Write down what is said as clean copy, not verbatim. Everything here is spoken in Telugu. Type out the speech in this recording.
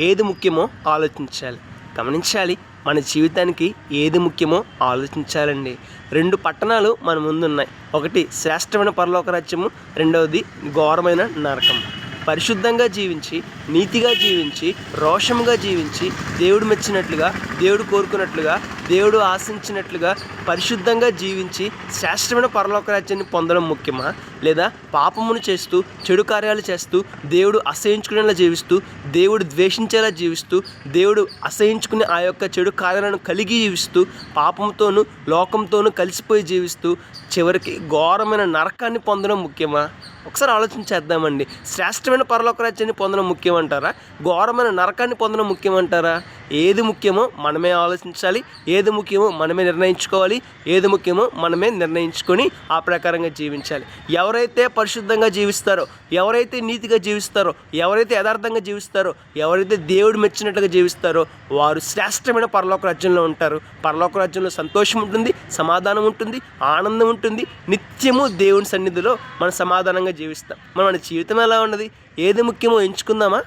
ఏది ముఖ్యమో ఆలోచించాలి. గమనించాలి, మన జీవితానికి ఏది ముఖ్యమో ఆలోచించాలండి. 2 పట్టణాలు మన ముందున్నాయి. ఒకటి శ్రేష్టమైన పరలోక రాజ్యము, రెండవది ఘోరమైన నరకం. పరిశుద్ధంగా జీవించి, నీతిగా జీవించి, రోషముగా జీవించి, దేవుడు మెచ్చినట్లుగా, దేవుడు కోరుకున్నట్లుగా, దేవుడు ఆశించినట్లుగా పరిశుద్ధంగా జీవించి శ్రేష్టమైన పరలోక రాజ్యాన్ని పొందడం ముఖ్యమా, లేదా పాపమును చేస్తూ, చెడు కార్యాలు చేస్తూ, దేవుడు అసహించుకునేలా జీవిస్తూ, దేవుడు ద్వేషించేలా జీవిస్తూ, దేవుడు అసహించుకునే ఆ యొక్క చెడు కార్యాలను కలిగి జీవిస్తూ, పాపంతోనూ లోకంతోనూ కలిసిపోయి జీవిస్తూ చివరికి ఘోరమైన నరకాన్ని పొందడం ముఖ్యమా? ఒకసారి ఆలోచించేద్దామండి. శ్రేష్టమైన పరలోక రాజ్యాన్ని పొందడం ముఖ్యమంటారా, ఘోరమైన నరకాన్ని పొందడం ముఖ్యమంటారా? ఏది ముఖ్యమో మనమే ఆలోచించాలి, ఏది ముఖ్యమో మనమే నిర్ణయించుకోవాలి, ఏది ముఖ్యమో మనమే నిర్ణయించుకొని ఆ ప్రకారంగా జీవించాలి. ఎవరైతే పరిశుద్ధంగా జీవిస్తారో, ఎవరైతే నీతిగా జీవిస్తారో, ఎవరైతే యథార్థంగా జీవిస్తారో, ఎవరైతే దేవుడు మెచ్చినట్లుగా జీవిస్తారో వారు శ్రేష్టమైన పరలోక రాజ్యంలో ఉంటారు. పరలోక రాజ్యంలో సంతోషం ఉంటుంది, సమాధానం ఉంటుంది, ఆనందం ఉంటుంది. నిత్యము దేవుని సన్నిధిలో మనం సమాధానంగా జీవిస్తాం. మన జీవితం ఎలా ఉన్నది? ఏది ముఖ్యమో ఎంచుకుందామా?